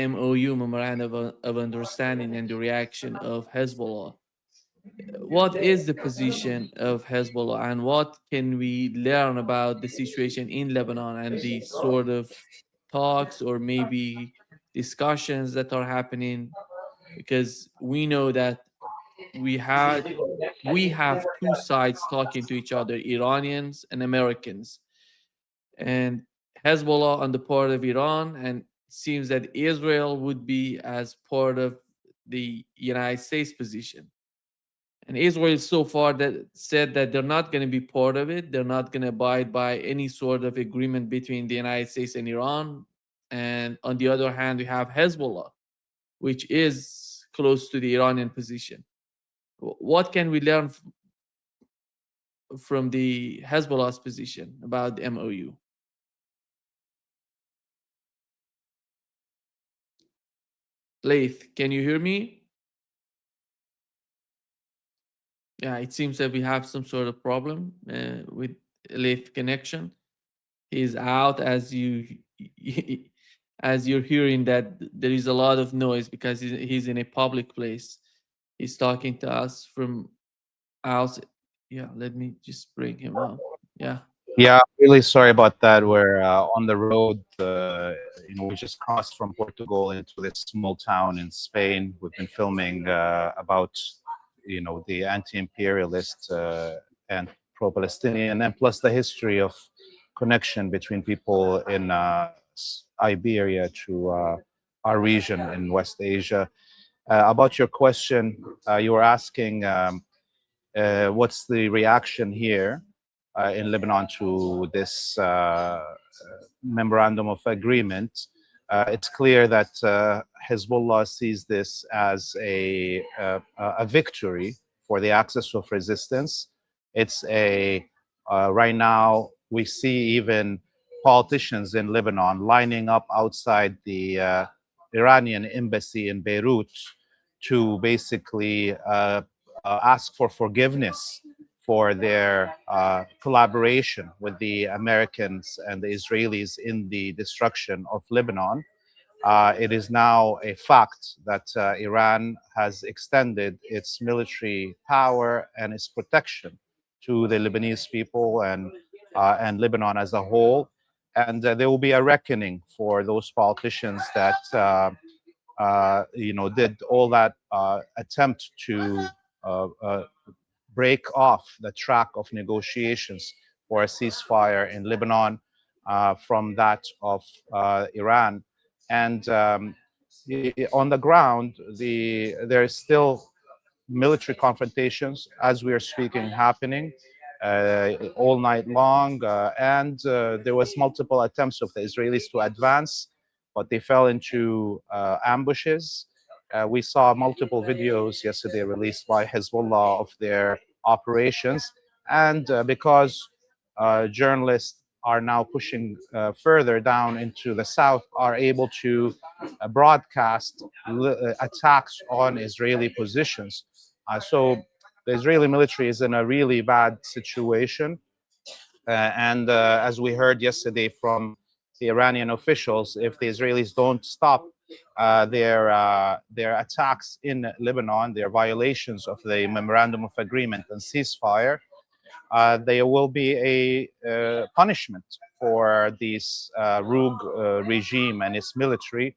MoU, Memorandum of Understanding, and the reaction of Hezbollah. What is the position of Hezbollah, and what can we learn about the situation in Lebanon and the sort of talks or maybe discussions that are happening? Because we know that we had we have two sides talking to each other, Iranians and Americans, and Hezbollah on the part of Iran, and it seems that Israel would be as part of the United States position. And Israel so far that said that they're not going to be part of it. They're not going to abide by any sort of agreement between the United States and Iran. And on the other hand, we have Hezbollah, which is close to the Iranian position. What can we learn from the Hezbollah's position about the MOU? Laith, can you hear me? Yeah, it seems that we have some sort of problem with Laith connection. He's out, as as you're hearing that there is a lot of noise because he's in a public place. He's talking to us from outside. Yeah, let me just bring him up. Yeah. Yeah, really sorry about that. We're on the road. We just crossed from Portugal into this small town in Spain. We've been filming about, the anti-imperialist and pro-Palestinian, and plus the history of connection between people in Iberia to our region in West Asia. About your question, you were asking what's the reaction here in Lebanon to this memorandum of agreement. It's clear that Hezbollah sees this as a victory for the axis of resistance. It's right now we see even politicians in Lebanon lining up outside the Iranian embassy in Beirut to basically ask for forgiveness for their collaboration with the Americans and the Israelis in the destruction of Lebanon. It is now a fact that Iran has extended its military power and its protection to the Lebanese people and Lebanon as a whole. And there will be a reckoning for those politicians that did all that attempt to break off the track of negotiations for a ceasefire in Lebanon from that of Iran. And on the ground, there is still military confrontations as we are speaking happening all night long. And there was multiple attempts of the Israelis to advance, but they fell into ambushes. We saw multiple videos yesterday released by Hezbollah of their operations. And because journalists are now pushing further down into the south, are able to broadcast attacks on Israeli positions. So the Israeli military is in a really bad situation. And as we heard yesterday from the Iranian officials, if the Israelis don't stop their attacks in Lebanon, their violations of the Memorandum of Agreement and ceasefire, there will be a punishment for this rogue regime and its military.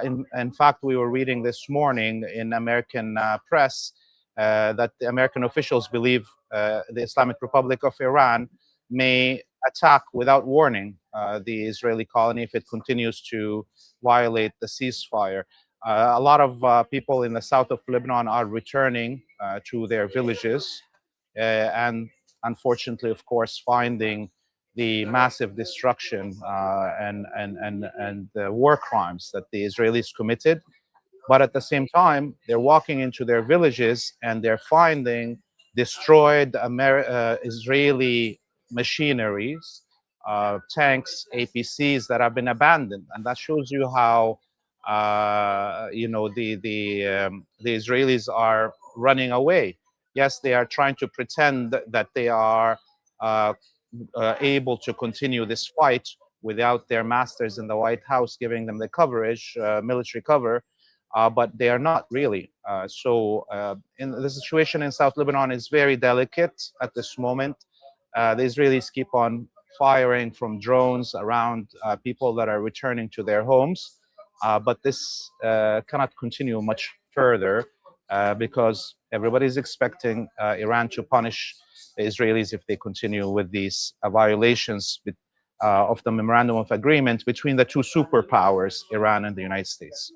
In fact, we were reading this morning in American press that the American officials believe the Islamic Republic of Iran may attack without warning the Israeli colony if it continues to violate the ceasefire. A lot of people in the south of Lebanon are returning to their villages and unfortunately, of course, finding the massive destruction and the war crimes that the Israelis committed. But at the same time, they're walking into their villages and they're finding destroyed Israeli machineries, tanks, APCs that have been abandoned, and that shows you how the Israelis are running away. Yes, they are trying to pretend that they are able to continue this fight, without their masters in the White House giving them the coverage, military cover, but they are not really. In the situation in South Lebanon is very delicate at this moment. The Israelis keep on firing from drones around people that are returning to their homes, but this cannot continue much further because everybody is expecting Iran to punish the Israelis if they continue with these violations of the memorandum of agreement between the two superpowers, Iran and the United States.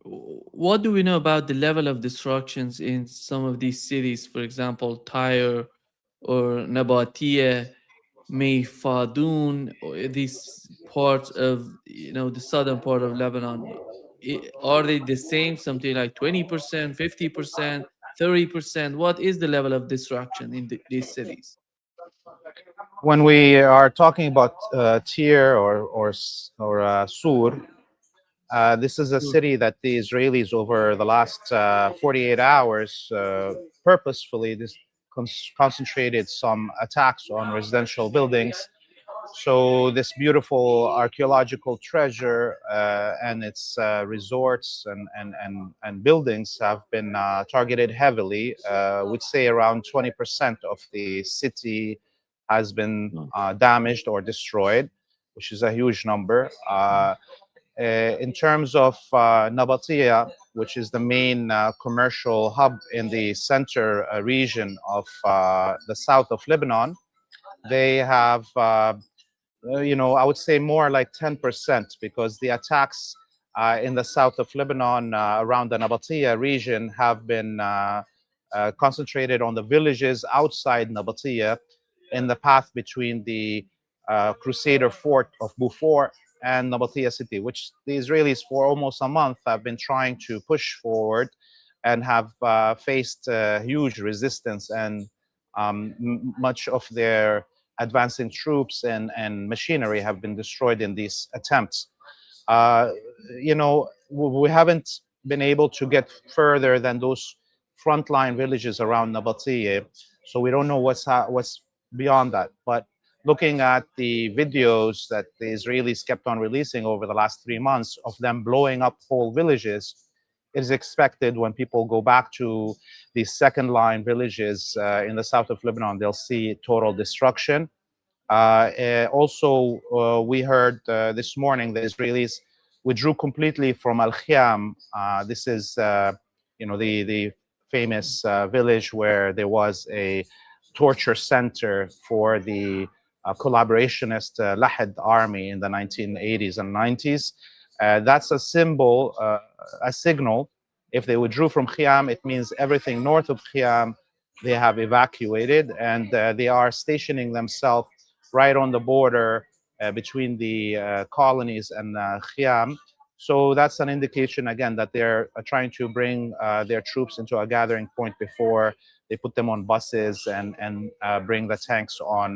What do we know about the level of destructions in some of these cities, for example, Tyre or Nabatea, Mayfadoun, or these parts of the southern part of Lebanon? Are they the same, something like 20%, 50%, 30%? What is the level of destruction in these cities? When we are talking about Tyre or Sur, this is a Sure. city that the Israelis, over the last 48 hours, purposefully concentrated some attacks on residential buildings. So this beautiful archaeological treasure and its resorts and buildings have been targeted heavily. We'd say around 20% of the city has been No. damaged or destroyed, which is a huge number. In terms of Nabatea, which is the main commercial hub in the center region of the south of Lebanon, they have I would say more like 10% because the attacks in the south of Lebanon around the Nabatea region have been concentrated on the villages outside Nabatea in the path between the Crusader fort of Beaufort and Nabatea city, which the Israelis for almost a month have been trying to push forward and have faced huge resistance, and much of their advancing troops and machinery have been destroyed in these attempts. Uh, we haven't been able to get further than those frontline villages around Nabatea, so we don't know what's beyond that. But looking at the videos that the Israelis kept on releasing over the last 3 months of them blowing up whole villages, it is expected when people go back to these second line villages in the south of Lebanon, they'll see total destruction. Also, we heard this morning the Israelis withdrew completely from Al Khiam. This is, the famous village where there was a torture center for the collaborationist Lahad army in the 1980s and 90s. That's a symbol, a signal. If they withdrew from Khiam, it means everything north of Khiam they have evacuated, and they are stationing themselves right on the border between the colonies and Khiam. So that's an indication again that they're trying to bring their troops into a gathering point before they put them on buses and bring the tanks on,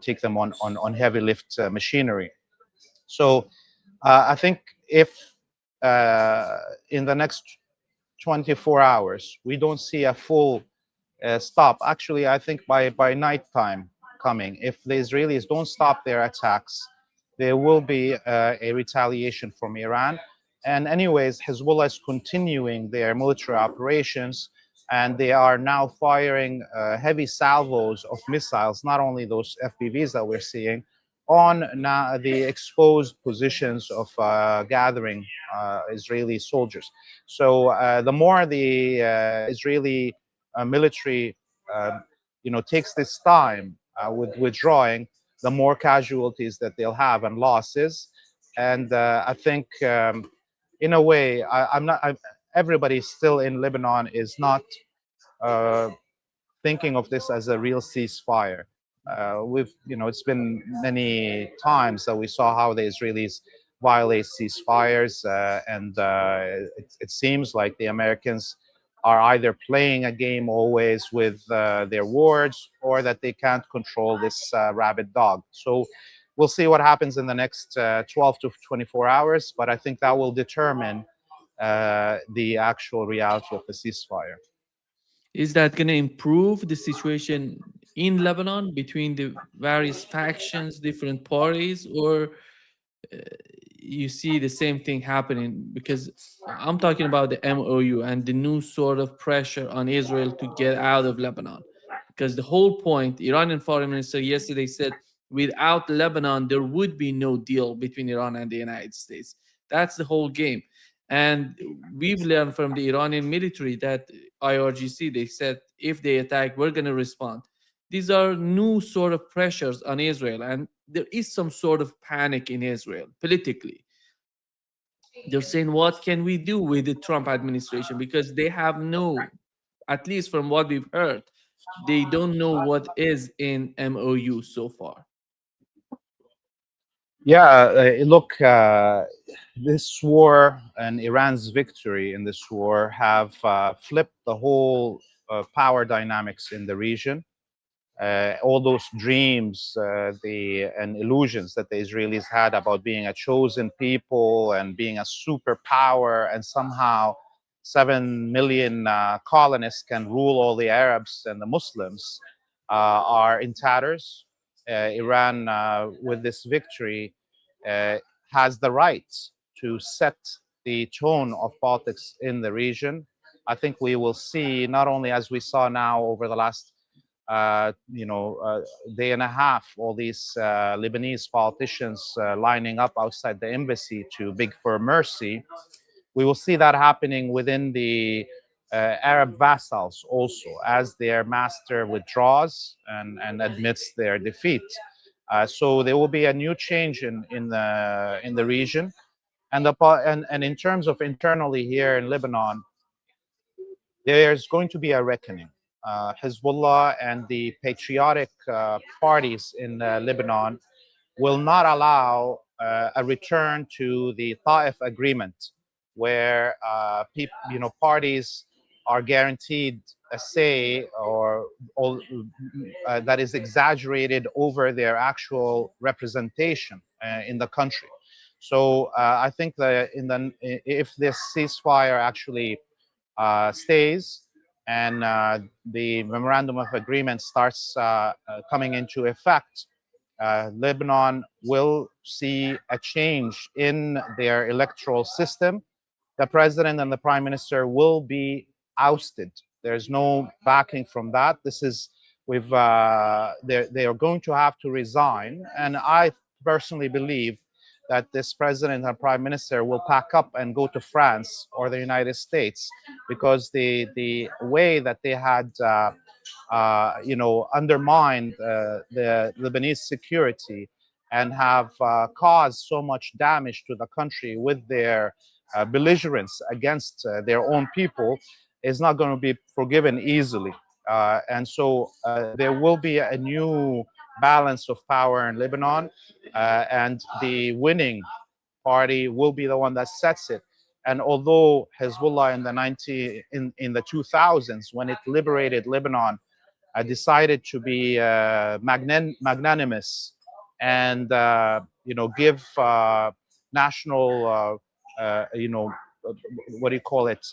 take them on heavy lift machinery. So I think if in the next 24 hours we don't see a full stop. Actually, I think by nighttime coming, if the Israelis don't stop their attacks, there will be a retaliation from Iran. And anyways, Hezbollah is continuing their military operations, and they are now firing heavy salvos of missiles, not only those FPVs that we're seeing, on now the exposed positions of gathering Israeli soldiers. So the more the Israeli military, takes this time with withdrawing, the more casualties that they'll have and losses. And I think, in a way, I'm not. Everybody still in Lebanon is not uh, thinking of this as a real ceasefire. It's been many times that we saw how the Israelis violate ceasefires, and it seems like the Americans are either playing a game always with their words, or that they can't control this rabid dog. So we'll see what happens in the next 12 to 24 hours, but I think that will determine the actual reality of the ceasefire. Is that going to improve the situation in Lebanon between the various factions, different parties, or uh, you see the same thing happening? Because I'm talking about the MoU and the new sort of pressure on Israel to get out of Lebanon. Because the whole point, Iranian foreign minister yesterday said, without Lebanon, there would be no deal between Iran and the United States. That's the whole game. And we've learned from the Iranian military that IRGC, they said, if they attack, we're going to respond. These are new sort of pressures on Israel, and there is some sort of panic in Israel politically. They're saying, what can we do with the Trump administration? Because they have no, at least from what we've heard, they don't know what is in MOU so far. Yeah, look, this war and Iran's victory in this war have flipped the whole power dynamics in the region. All those dreams and illusions that the Israelis had about being a chosen people and being a superpower, and somehow 7 million colonists can rule all the Arabs and the Muslims, are in tatters. Iran, with this victory, uh, has the right to set the tone of politics in the region. I think we will see, not only as we saw now over the last day and a half, all these Lebanese politicians lining up outside the embassy to beg for mercy. We will see that happening within the Arab vassals also, as their master withdraws and admits their defeat. So there will be a new change in the region, and in terms of internally here in Lebanon, there's going to be a reckoning. Hezbollah and the patriotic parties in Lebanon will not allow a return to the Ta'if agreement, where parties are guaranteed a say or that is exaggerated over their actual representation in the country. So I think that if this ceasefire actually stays and the memorandum of agreement starts coming into effect, Lebanon will see a change in their electoral system. The president and the prime minister will be ousted. There's no backing from that. This is they are going to have to resign, and I personally believe that this president and prime minister will pack up and go to France or the United States, because the way that they had undermined the Lebanese security and have caused so much damage to the country with their belligerence against their own people is not going to be forgiven easily. And so there will be a new balance of power in Lebanon, and the winning party will be the one that sets it. And although Hezbollah in the 2000s, when it liberated Lebanon, decided to be magnanimous and give national what do you call it,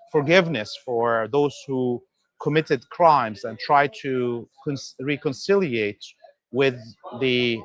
forgiveness for those who committed crimes and try to reconciliate with the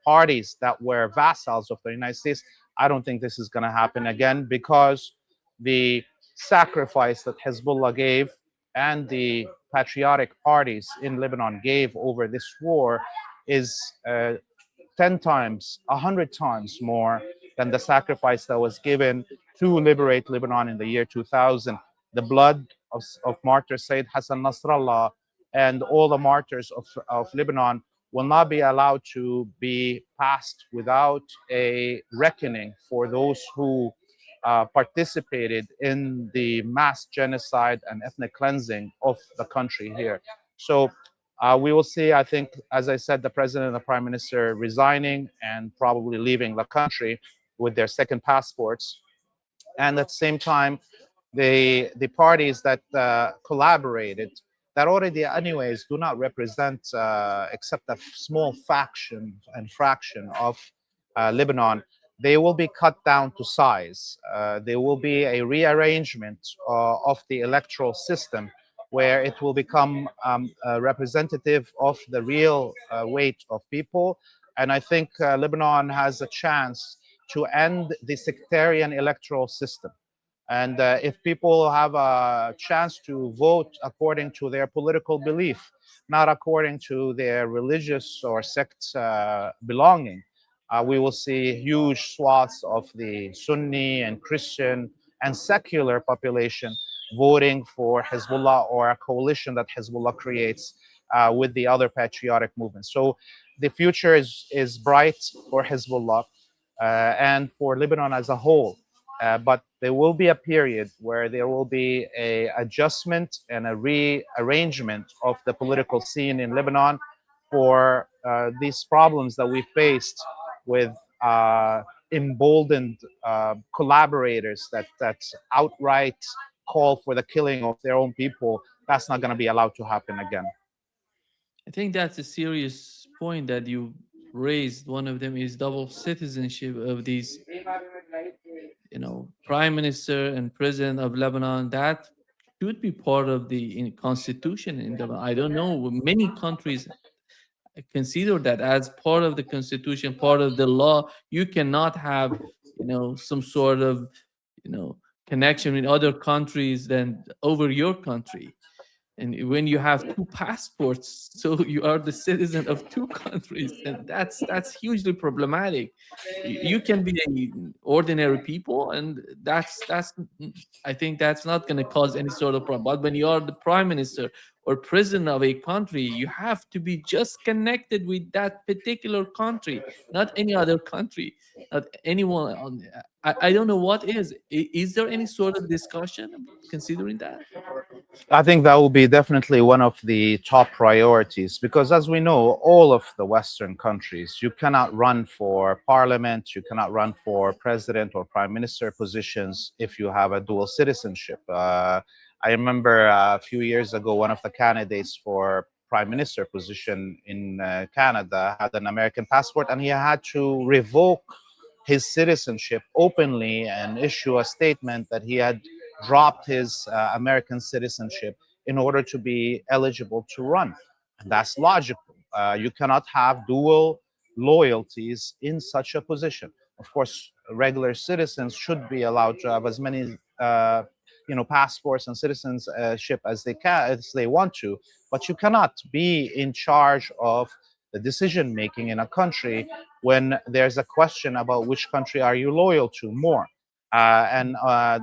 parties that were vassals of the United States. I don't think this is going to happen again, because the sacrifice that Hezbollah gave and the patriotic parties in Lebanon gave over this war is 10 times, 100 times more than the sacrifice that was given to liberate Lebanon in the year 2000. The blood of martyr Sayyid Hassan Nasrallah and all the martyrs of Lebanon will not be allowed to be passed without a reckoning for those who participated in the mass genocide and ethnic cleansing of the country here. So we will see, I think, as I said, the president and the prime minister resigning and probably leaving the country with their second passports. And at the same time, the parties that collaborated, that already anyways do not represent except a small faction and fraction of Lebanon, they will be cut down to size. There will be a rearrangement of the electoral system where it will become representative of the real weight of people. And I think Lebanon has a chance to end the sectarian electoral system. And if people have a chance to vote according to their political belief, not according to their religious or sect belonging, we will see huge swaths of the Sunni and Christian and secular population voting for Hezbollah or a coalition that Hezbollah creates with the other patriotic movements. So the future is bright for Hezbollah and for Lebanon as a whole. But there will be a period where there will be a adjustment and a rearrangement of the political scene in Lebanon for these problems that we faced with emboldened collaborators that outright call for the killing of their own people. That's not going to be allowed to happen again. I think that's a serious point that you raised. One of them is double citizenship of these, prime minister and president of Lebanon. That should be part of the constitution in Lebanon. I don't know. Many countries consider that as part of the constitution, part of the law. You cannot have, some sort of, you know, connection with other countries than over your country. And when you have two passports, so you are the citizen of two countries, and that's hugely problematic. You can be ordinary people, and I think that's not going to cause any sort of problem. But when you are the prime minister or president of a country, you have to be just connected with that particular country, not any other country, not anyone on. I don't know what is. Is there any sort of discussion considering that? I think that will be definitely one of the top priorities because, as we know, all of the Western countries, you cannot run for parliament, you cannot run for president or prime minister positions if you have a dual citizenship. I remember a few years ago, one of the candidates for prime minister position in Canada had an American passport, and he had to revoke his citizenship openly and issue a statement that he had dropped his American citizenship in order to be eligible to run. And that's logical. You cannot have dual loyalties in such a position. Of course, regular citizens should be allowed to have as many passports and citizenship as they want to, but you cannot be in charge of the decision making in a country when there's a question about which country are you loyal to more. And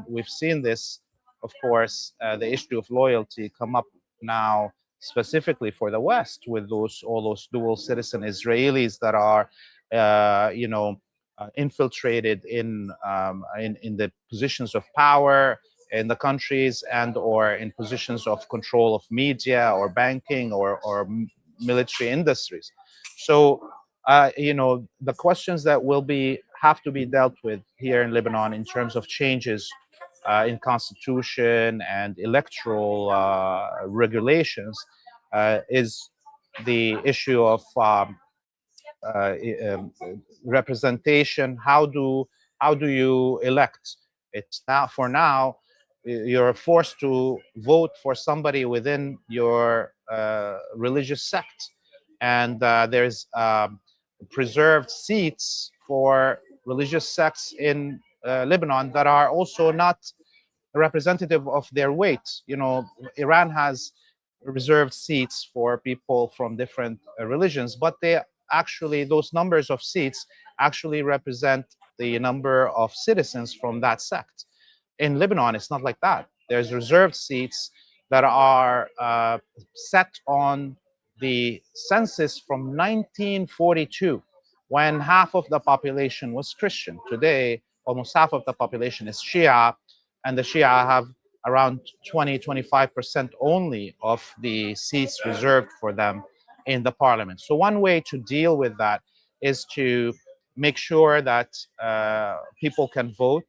we've seen this, of course, the issue of loyalty come up now specifically for the West with all those dual citizen Israelis that are, infiltrated in the positions of power in the countries and or in positions of control of media or banking or military industries. So the questions that will have to be dealt with here in Lebanon in terms of changes in constitution and electoral regulations is the issue of uh, um, representation. How do you elect? It's now for now you're forced to vote for somebody within your religious sect, and there's preserved seats for religious sects in Lebanon that are also not representative of their weight. Iran has reserved seats for people from different religions, but those numbers of seats actually represent the number of citizens from that sect. In Lebanon, it's not like that. There's reserved seats that are set on the census from 1942, when half of the population was Christian. Today, almost half of the population is Shia, and the Shia have around 20-25% only of the seats reserved for them in the parliament. So one way to deal with that is to make sure that people can vote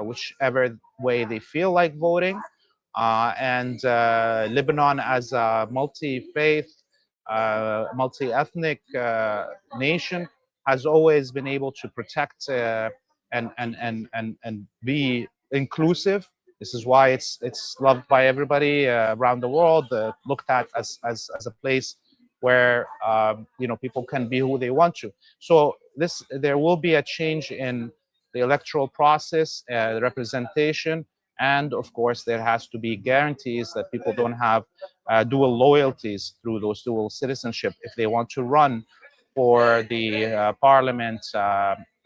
whichever way they feel like voting. And Lebanon, as a multi-faith, multi-ethnic nation, has always been able to protect and be inclusive This is why it's loved by everybody around the world, looked at as a place where people can be who they want to. So there will be a change in the electoral process, representation, and of course there has to be guarantees that people don't have dual loyalties through those dual citizenship if they want to run for the parliament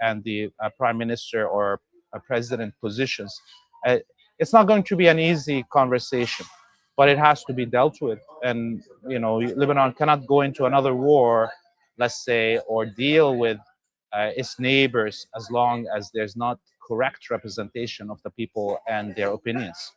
and the prime minister or president positions. Uh, it's not going to be an easy conversation, but it has to be dealt with. And Lebanon cannot go into another war, let's say, or deal with its neighbors as long as there's not correct representation of the people and their opinions.